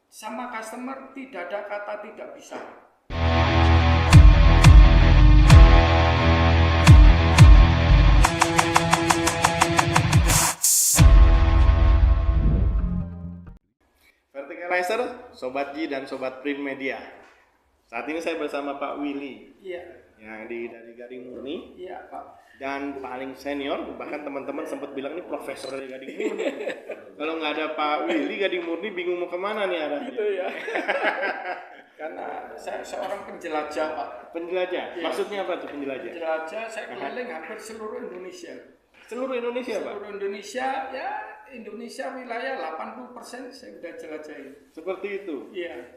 Sama customer tidak ada kata tidak bisa. Verticalizer, Sobat Ji dan Sobat Print Media. Saat ini saya bersama Pak Willy. Iya. Yang dari Gading Murni. Iya, Pak. Dan paling senior, bahkan teman-teman sempat bilang ini profesor dari Gading Murni. Kalau nggak ada Pak Willy, Gading Murni bingung mau kemana nih arahnya. Itu ya. Karena saya seorang penjelajah, Pak. Penjelajah? Iya. Maksudnya apa tuh penjelajah? Penjelajah, saya keliling hampir seluruh Indonesia. Seluruh Indonesia, Pak? Seluruh Indonesia, ya Indonesia wilayah 80% saya sudah jelajahi. Seperti itu? Iya.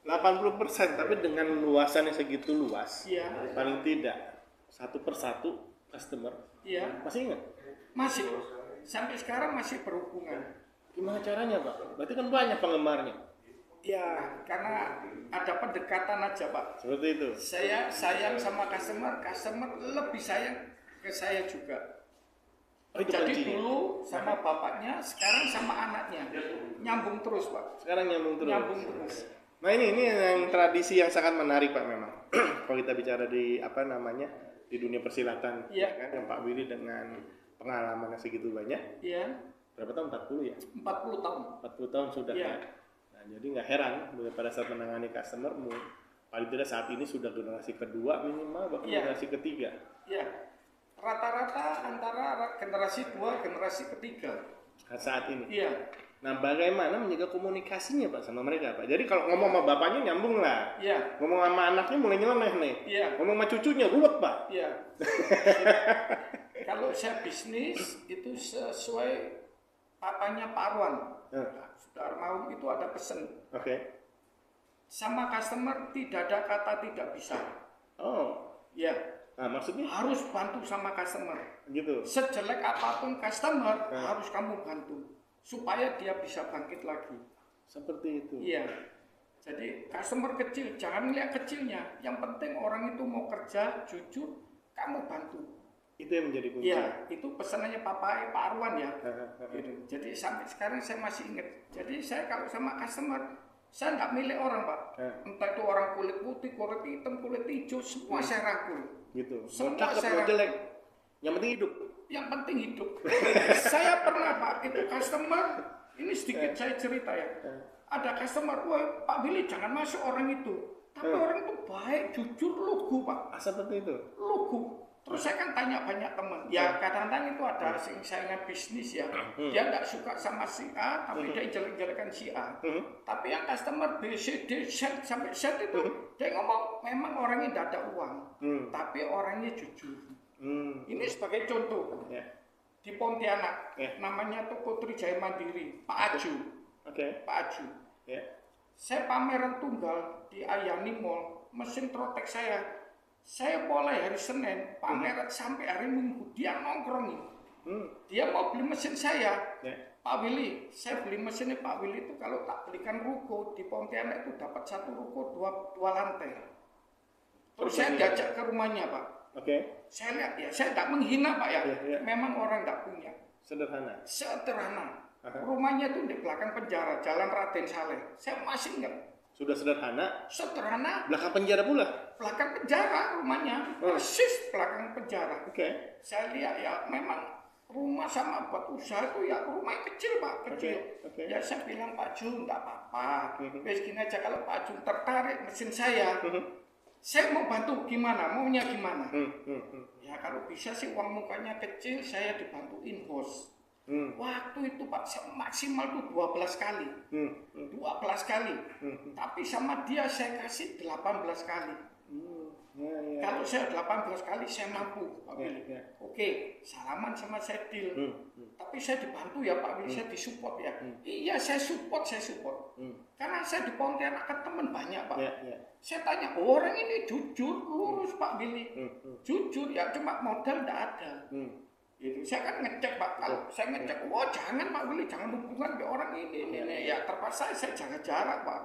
80%, tapi dengan luasan yang segitu luas. Iya. Paling tidak, satu persatu customer. Iya. Masih ingat? Masih. Sampai sekarang masih berhubungan. Gimana caranya, Pak? Berarti kan banyak penggemarnya. Ya, karena ada pendekatan aja, Pak. Seperti itu? Saya sayang sama customer lebih sayang ke saya juga. Oh, itu Jadi kuncinya. dulu sama bapaknya, sekarang sama anaknya. Nyambung terus, Pak. Sekarang nyambung terus. Nyambung terus. Nah ini yang tradisi yang sangat menarik, Pak, memang. Kalau kita bicara di di dunia persilatan, Iya. kan, yang Pak Willy dengan pengalaman yang segitu banyak. Iya, Berapa tahun? 40 ya? 40 tahun. 40 tahun sudah. Iya. Ya. Nah, jadi nggak heran pada saat menangani customermu, paling tidak saat ini sudah generasi kedua minimal, bahkan Iya. generasi ketiga. Iya. Rata-rata antara generasi 2, generasi ketiga. Saat ini. Iya. Nah, bagaimana menjaga komunikasinya, Pak, sama mereka, Pak? Jadi kalau ngomong sama bapaknya nyambung lah. Iya. Ngomong sama anaknya mulai nyeleneh nih. Iya. Ngomong sama cucunya ruwet, Pak. Iya. Kalau saya bisnis itu sesuai papanya Pak Arwan. Saudara mau itu ada pesan. Oke. Sama customer tidak ada kata tidak bisa. Oh. Ya. Nah, maksudnya Harus bantu sama customer. gitu. Sejelek apapun customer harus kamu bantu supaya dia bisa bangkit lagi. Seperti itu. Iya. Jadi customer kecil jangan lihat kecilnya. Yang penting orang itu mau kerja jujur, kamu bantu. Itu yang menjadi kunci. Iya, itu pesanannya Pak Arwan ya. Gitu. Jadi sampai sekarang saya masih ingat. Jadi saya kalau sama customer, saya nggak milih orang, Pak. Entah itu orang kulit putih, kulit hitam, kulit hijau, semua saya rangkul. Gitu. Semua Cakep, saya mau jelek. Yang penting hidup. Yang penting hidup. Saya pernah, Pak, itu customer, ini sedikit saya cerita ya. Ada customer, wah Pak Willy jangan masuk orang itu. Tapi orang itu baik, jujur, lugu, Pak. Seperti itu. Lugu. Terus saya kan tanya banyak teman. Ya kadang-kadang itu ada saingan bisnis ya. Dia nggak suka sama si A, tapi dia jelek-jelekan si A. Tapi yang customer B, C, D, Z, sampai Z itu, dia ngomong memang orangnya tidak ada uang. Tapi orangnya jujur. Ini sebagai contoh. Di Pontianak, namanya toko Trijaya Mandiri, Pak Aju. Pak Aju. Saya pameran tunggal di Ayani Mall, mesin Trotek saya mulai hari Senin, pameran sampai hari Minggu, dia nongkrongin. Dia mau beli mesin saya. Pak Willy, saya beli mesinnya Pak Willy itu kalau tak belikan ruko di Pontianak itu dapat satu ruko dua lantai. Terus saya diajak ke rumahnya, Pak. Saya lihat ya, saya tidak menghina, Pak ya. Memang orang tidak punya. Sederhana. Rumahnya itu di belakang penjara, Jalan Raden Saleh. Saya masih ingat. Sudah sederhana. Sederhana. Belakang penjara pula. Belakang penjara rumahnya, persis belakang penjara. Saya lihat ya, memang rumah sama buat usaha itu ya rumah kecil, Pak, kecil. Ya saya bilang Pak Jun, enggak apa-apa. Wes gini aja, kalau Pak Jun tertarik mesin saya mau bantu gimana, maunya gimana. Ya kalau bisa sih uang mukanya kecil, saya dibantuin bos. Waktu itu Pak maksimal tuh 12 kali. 12 kali. Tapi sama dia saya kasih 18 kali. Kalau saya 18 kali saya mampu, Pak Willy. Oke, salaman sama saya deal. Tapi saya dibantu ya Pak Willy, saya disupport ya. Iya, saya support. Karena saya di Pontianak kan teman banyak, Pak. Saya tanya, orang ini jujur, lurus Pak Willy. Jujur ya, cuma modal enggak ada. Gitu. Saya kan ngecek, Pak, kalau saya ngecek, jangan Pak Willy, jangan hubungan ke orang ini. Ya terpaksa saya jaga jarak, Pak.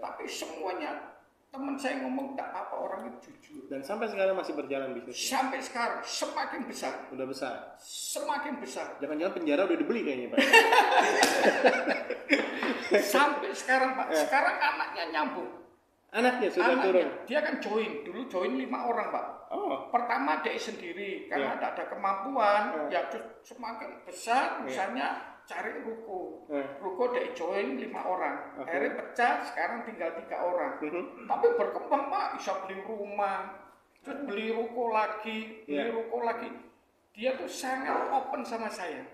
Tapi semuanya teman saya ngomong tak apa orang itu jujur. Dan sampai sekarang masih berjalan bisnis. Sampai sekarang semakin besar. Udah besar. Semakin besar. Jangan-jangan penjara udah dibeli kayaknya Pak. Sampai sekarang Pak. Sekarang anaknya nyambung. Anaknya sudah turun. Dia kan dulu join 5 orang Pak. Oh. Pertama dia sendiri karena tidak ada kemampuan, ya terus semakin besar misalnya cari ruko. Ruko dia join 5 orang. Akhirnya pecah, sekarang tinggal 3 orang. Tapi berkembang Pak, bisa beli rumah, terus beli ruko lagi, Dia tuh sangat open sama saya.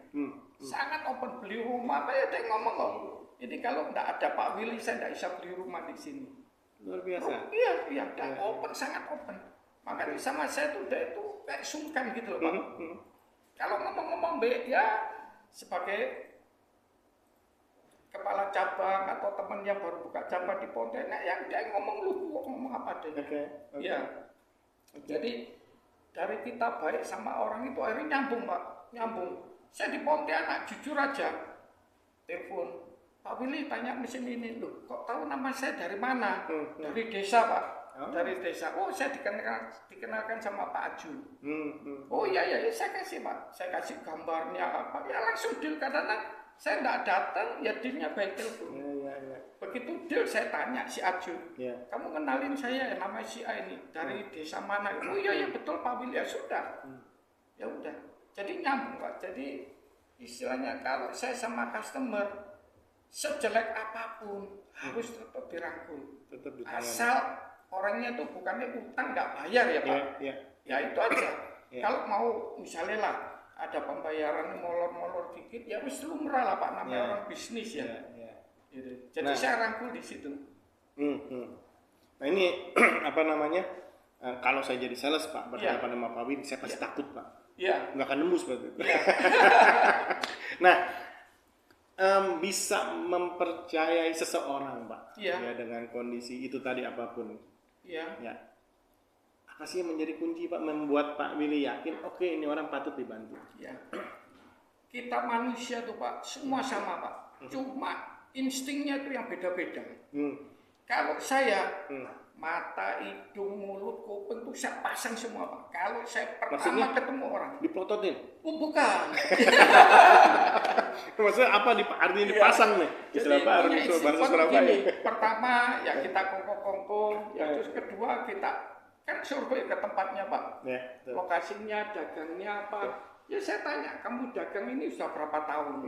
Sangat open, beli rumah. Kayak dia ngomong kok, ini kalau tidak ada Pak Willy saya tidak bisa beli rumah di sini. Luar biasa. Iya, open, sangat open. Makanya sama saya tuh dia itu kayak sungkan gitu loh Pak. Kalau ngomong-ngomong ya sebagai kepala cabang atau teman yang baru buka cabang di Pontianak, yang dia ngomong apa deh. Iya. Jadi dari kita baik sama orang itu akhirnya nyambung Pak, nyambung. Saya di Pontianak jujur aja, telepon Pak Willy tanya mesin ini, loh kok tahu nama saya dari mana? Dari desa Pak, dari desa. Oh saya dikenalkan sama Pak Aju. Oh iya, saya kasih Pak, saya kasih gambarnya apa, ya langsung deal. Kadang-kadang saya tidak datang, ya dealnya by telepon. Begitu deal saya tanya si Aju, kamu kenalin saya ya nama si A ini, dari desa mana? Oh iya betul Pak Willy, ya sudah. Ya udah, jadi nyambung Pak. Jadi istilahnya kalau saya sama customer, sejelek apapun harus tetap dirangkul. Asal orangnya tuh bukannya utang nggak bayar ya Pak. Ya itu aja. Kalau mau misalnya lah ada pembayaran molor-molor dikit, ya wis lumrah lah Pak, namanya orang bisnis ya. Gitu. Jadi saya rangkul di situ. Nah ini apa namanya? Kalau saya jadi sales Pak, berhadapan sama Pak Willy, saya pasti takut Pak. Nggak akan nembus berarti. Nah. Bisa mempercayai seseorang Pak ya dengan kondisi itu tadi apapun ya apa sih yang menjadi kunci Pak membuat Pak Willy yakin oke, ini orang patut dibantu? Kita manusia tuh Pak semua sama Pak, cuma instingnya itu yang beda-beda. Kalau saya mata, hidung, mulut, kuping tuh saya pasang semua Pak. Kalau saya pertama ketemu orang diplototin? Oh bukan. Maksudnya apa artinya dipasang nih? Istilah Pak bahasa Surabaya. Pertama ya kita kongko-kongko, ya terus kedua kita kan survei ke tempatnya Pak. Lokasinya, dagangnya apa? Ya saya tanya, kamu dagang ini sudah berapa tahun?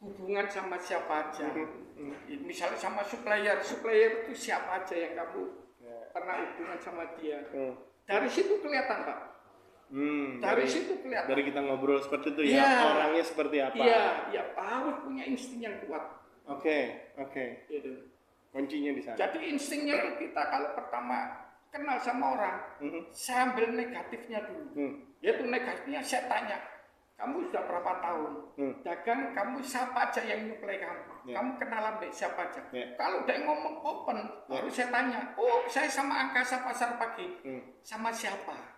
Hubungan sama siapa aja? Misalnya sama supplier itu siapa aja yang kamu pernah hubungan sama dia? Dari situ kelihatan Pak. Dari situ kelihatan. Dari kita ngobrol seperti itu orangnya seperti apa? Iya, harus punya insting yang kuat. Oke. Gitu. Kuncinya di sana. Jadi instingnya itu kita kalau pertama kenal sama orang, saya ambil negatifnya dulu. Yaitu negatifnya saya tanya, kamu sudah berapa tahun? Dagang, kamu siapa aja yang nyuplai kamu? Kamu kenal ambil siapa aja? Kalau dia ngomong open, baru saya tanya, oh saya sama Angkasa Pasar Pagi, sama siapa?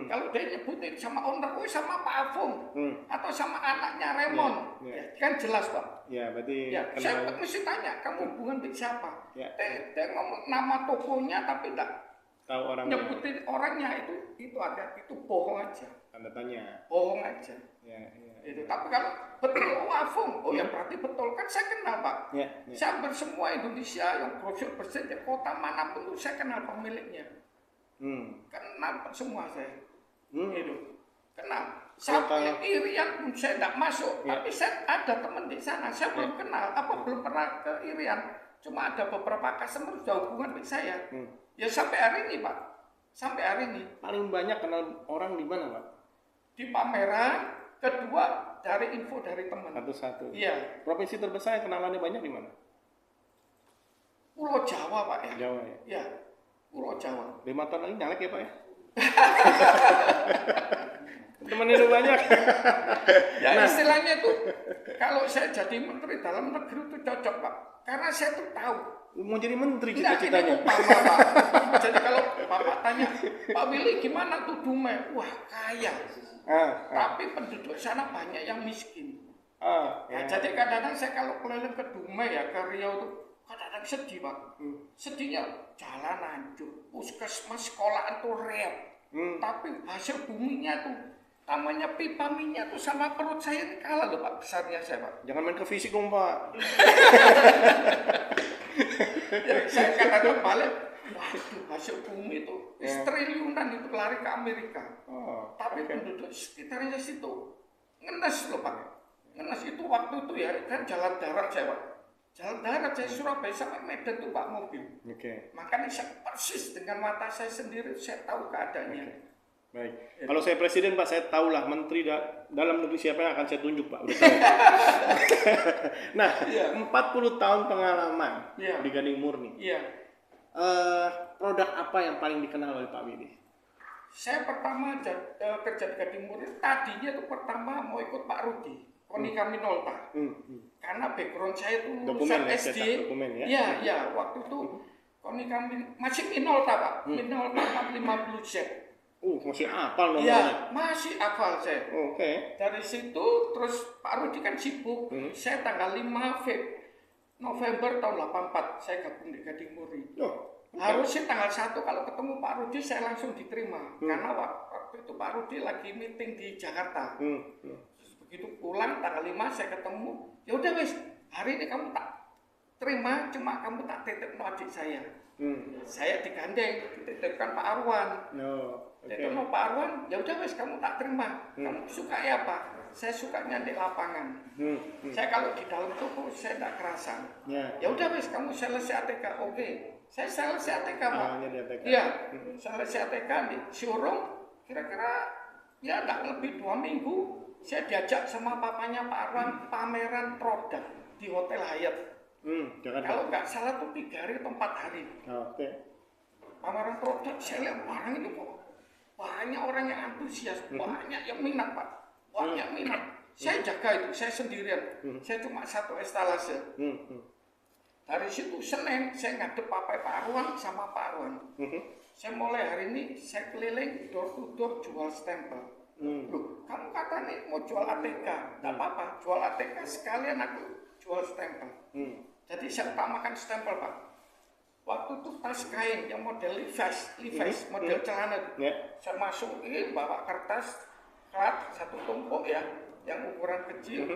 Kalau dia nyebutin sama owner, oh sama Pak Afung, atau sama anaknya Raymond, kan jelas Pak. Berarti saya mesti tanya, kamu hubungan dengan siapa? Dia ngomong nama tokonya tapi tidak tahu orangnya. Nyebutin orangnya itu ada, itu bohong aja. Tanda tanya. Bohong aja. Itu. Tapi kalau betul Afung, ya berarti betul kan saya kenal Pak. Saya hampir semua Indonesia yang brosur bersih di kota manapun itu saya kenal pemiliknya. Kenal semua saya. Itu. Kenal. Sampai Irian pun saya tidak masuk, tapi saya ada teman di sana, saya belum kenal, belum pernah ke Irian. Cuma ada beberapa customer sudah hubungan dengan saya. Ya sampai hari ini Pak, sampai hari ini. Paling banyak kenal orang di mana Pak? Di pameran, kedua dari info dari teman. Satu-satu. Iya. Provinsi terbesar yang kenalannya banyak di mana? Pulau Jawa Pak ya. Jawa ya. Iya, Pulau Jawa. 5 tahun lagi nyalek ya Pak ya? Temennya udah banyak. Ya istilahnya tuh, kalau saya jadi menteri dalam negeri itu cocok Pak. Karena saya tuh tahu. Mau jadi menteri cita-citanya. Pak. Jadi kalau Bapak tanya, Pak Willy gimana tuh Dumai? Wah kaya. Tapi penduduk sana banyak yang miskin. Jadi kadang-kadang saya kalau keliling ke Dumai ya, ke Riau tuh, kadang-kadang sedih Pak. Sedihnya jalan hancur, puskesmas sekolahan tuh reot. Tapi hasil buminya tuh, namanya pipa minyak tuh sama perut saya ini kalah loh Pak, besarnya saya Pak. Jangan main ke fisik dong Pak. Jadi saya kadang-kadang balik, waduh hasil bumi itu triliunan itu lari ke Amerika. Tapi penduduk sekitarnya situ ngenes loh Pak. Ngenes itu waktu itu ya kan jalan darat saya Pak. Jalan darat saya Surabaya sampai Medan tuh Pak mobil. Makanya saya persis dengan mata saya sendiri saya tahu keadaannya. Baik. Kalau saya presiden Pak, saya tahulah menteri dalam negeri siapa yang akan saya tunjuk Pak. Udah tahu. Nah, 40 tahun pengalaman di Gading Murni. Produk apa yang paling dikenal oleh Pak Willy? Saya pertama kerja di Gading Murni, tadinya tuh pertama mau ikut Pak Rudi, Konica Minolta. Karena background saya tuh lulusan SD. Iya, waktu itu Konica masih Minolta Pak, Minolta 450Z. Masih hafal nomornya? Iya, masih hafal saya. Dari situ terus Pak Rudi kan sibuk. Saya tanggal 5 November tahun 84 saya gabung di Gading Murni. Harusnya tanggal 1 kalau ketemu Pak Rudi saya langsung diterima. Karena waktu itu Pak Rudi lagi meeting di Jakarta. Terus begitu pulang tanggal 5 saya ketemu, ya udah wes, hari ini kamu tak terima, cuma kamu tak titip adik saya. Saya digandeng, dititipkan Pak Arwan. Jadi mau Pak Arwan, ya udah wes kamu tak terima. Kamu suka ya apa? Saya sukanya di lapangan. Saya kalau di dalam toko saya tidak kerasan. Ya udah wes kamu sales ATK. Oke. Saya sales ATK Pak. Iya. Sales ATK di showroom. Kira-kira ya tidak lebih 2 minggu. Saya diajak sama papanya Pak Arwan pameran produk di Hotel Hyatt. Kalau nggak salah tuh 3 hari atau 4 hari. Pameran produk saya lihat barang itu kok banyak orang yang antusias, banyak yang minat Pak, banyak minat. Saya jaga itu, saya sendirian, saya cuma satu estalase. Dari situ Senin saya ngadep Pak Arwan sama Pak Arwan. Saya mulai hari ini saya keliling door to door jual stempel. Loh, kamu kata nih mau jual ATK, nggak apa-apa, jual ATK sekalian aku jual stempel. Jadi saya utamakan stempel Pak. Waktu itu tas kain yang model Levi's model celana itu. Saya masukin bawa kertas plat satu tumpuk ya, yang ukuran kecil.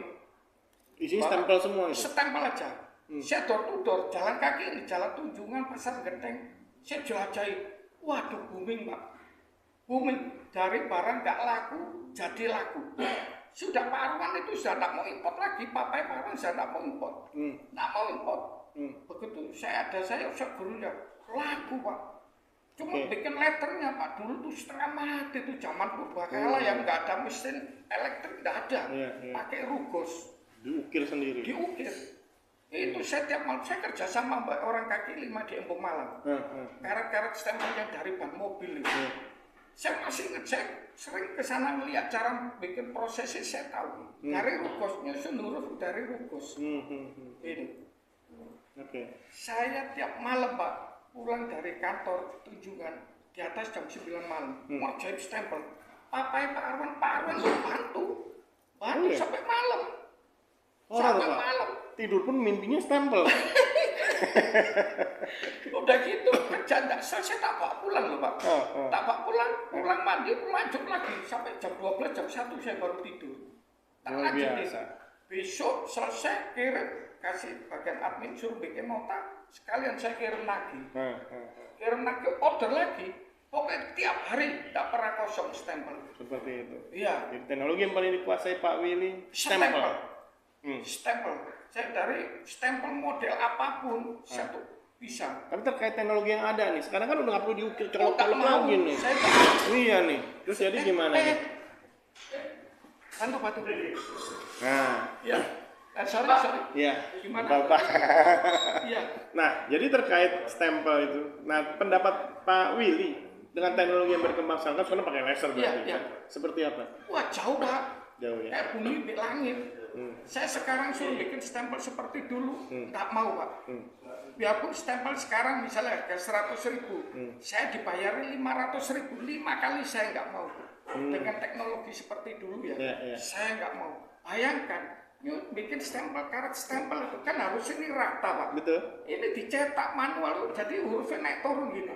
Isinya stempel semua itu? Stempel aja. Saya door to door, jalan kaki di Jalan Tunjungan, Pasar Genteng. Saya jelajahi, waduh booming Pak. Booming, dari barang nggak laku, jadi laku. Sudah Pak Arwan itu sudah tidak mau import lagi, Pak Arwan sudah tidak mau import. Tidak mau import. Begitu saya gurunya laku Pak. Cuma bikin letternya Pak, dulu tuh setengah mati tuh zaman purbakala yang nggak ada mesin elektrik, nggak ada. Pakai rugos. Diukir sendiri. Diukir. Itu saya tiap malam saya kerja sama Mbak orang kaki 5 di Embong Malang. Karet-karet stempelnya dari ban mobil itu. Saya masih ingat, saya sering ke sana melihat cara bikin prosesnya saya tahu. Dari rugosnya seluruh dari rugos. Ini. Saya tiap malam Pak pulang dari kantor Tunjungan di atas jam 9 malam mau jahit stempel. Pak Arwan bantu sampai malam. Sampai malam. Tidur pun mimpinya stempel. Udah gitu kerja enggak selesai tak bawa pulang loh Pak. Tak bawa pulang mandi lanjut lagi sampai jam 12 jam 1 saya baru tidur. Tak lanjut besok selesai kirim, kasih bagian admin suruh bikin nota, sekalian saya kirim lagi. Kirim lagi, order lagi. Pokoknya tiap hari tak pernah kosong stempel. Seperti itu. Iya. Jadi teknologi yang paling dikuasai Pak Willy stempel. Stempel. Saya dari stempel model apapun satu bisa. Tapi terkait teknologi yang ada nih, sekarang kan udah nggak perlu diukir colok-colok lagi nih. Iya nih. Terus jadi gimana nih? Bantu. Nah, ya. Sorry. Iya. Gimana? Bapak. Iya. Nah, jadi terkait stempel itu. Nah, pendapat Pak Willy dengan teknologi yang berkembang sekarang pakai laser berarti. Iya. Seperti apa? Wah, jauh Pak. Jauh ya. Kayak bumi di langit. Saya sekarang suruh bikin stempel seperti dulu, tak mau Pak. Biarpun stempel sekarang misalnya harga 100.000, saya dibayarin 500.000, 5 kali saya nggak mau. Dengan teknologi seperti dulu ya. Saya nggak mau. Bayangkan bikin stempel, karet stempel itu kan harus ini rata Pak. Betul. Ini dicetak manual, jadi hurufnya naik turun gini.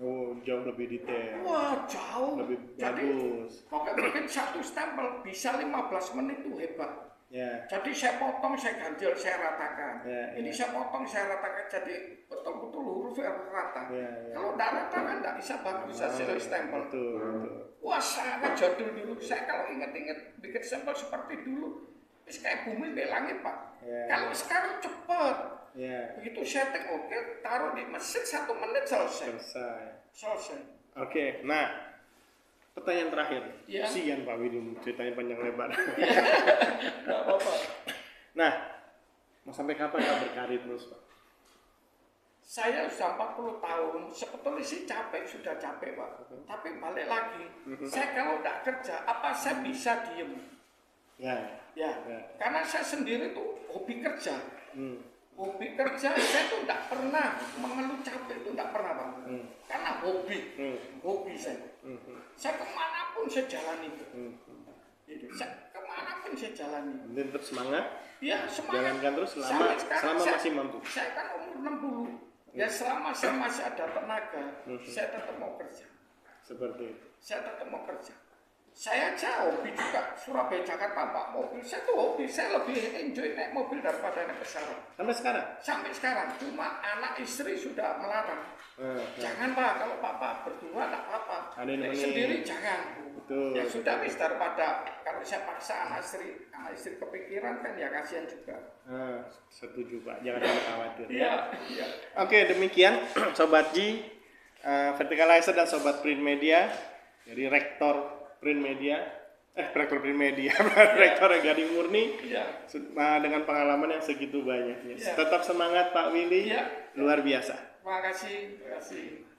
Oh, jauh lebih detail. Wah, jauh. Lebih jadi, bagus. Pokoknya bikin satu stempel bisa 15 menit itu hebat. Ya. Jadi saya potong, saya ganjel, saya ratakan. Ini saya potong, saya ratakan, jadi betul-betul hurufnya rata. Kalau tidak rata kan tidak bisa bagus hasil stempel. Betul. Wah, sangat jadul dulu. Saya kalau ingat-ingat bikin stempel seperti dulu, kayak bumi di langit Pak. Kalau sekarang cepat. Begitu setting oke, taruh di mesin 1 menit selesai. Oke, nah. Pertanyaan terakhir, sian Pak Willy ceritanya panjang lebar. Nggak apa-apa. Nah, mau sampai kapan Pak berkarir terus Pak? Saya sudah 40 tahun, sebetulnya sih sudah capek Pak. Tapi balik lagi, saya kalau tidak kerja, apa saya bisa diem? Ya. Karena saya sendiri tuh hobi kerja. Hobi kerja, saya tuh tidak pernah mengeluh capek, itu tidak pernah Pak. Karena hobi saya. Saya kemanapun saya jalani. Saya kemanapun saya jalani. Tetap semangat. Ya, semangat. Jalankan terus selama masih mampu. Saya kan umur 60. Ya selama saya masih ada tenaga, saya tetap mau kerja. Seperti itu. Saya tetap mau kerja. Saya aja hobi juga, Surabaya Jakarta Pak mobil, saya tuh hobi, saya lebih enjoy naik mobil daripada naik pesawat. Sampai sekarang? Sampai sekarang, cuma anak istri sudah melarang. Jangan Pak, kalau Papa berdua tak apa-apa. Naik sendiri jangan. Betul. Ya sudah wis, daripada kalau saya paksa anak istri kepikiran kan ya kasihan juga. Setuju Pak, jangan khawatir. Iya. Oke, demikian Sobat G, Verticalizer dan Sobat Print Media, jadi Rektor Print Media, Rektor Gading Murni, dengan pengalaman yang segitu banyaknya. Tetap semangat Pak Willy, luar biasa. Terima kasih.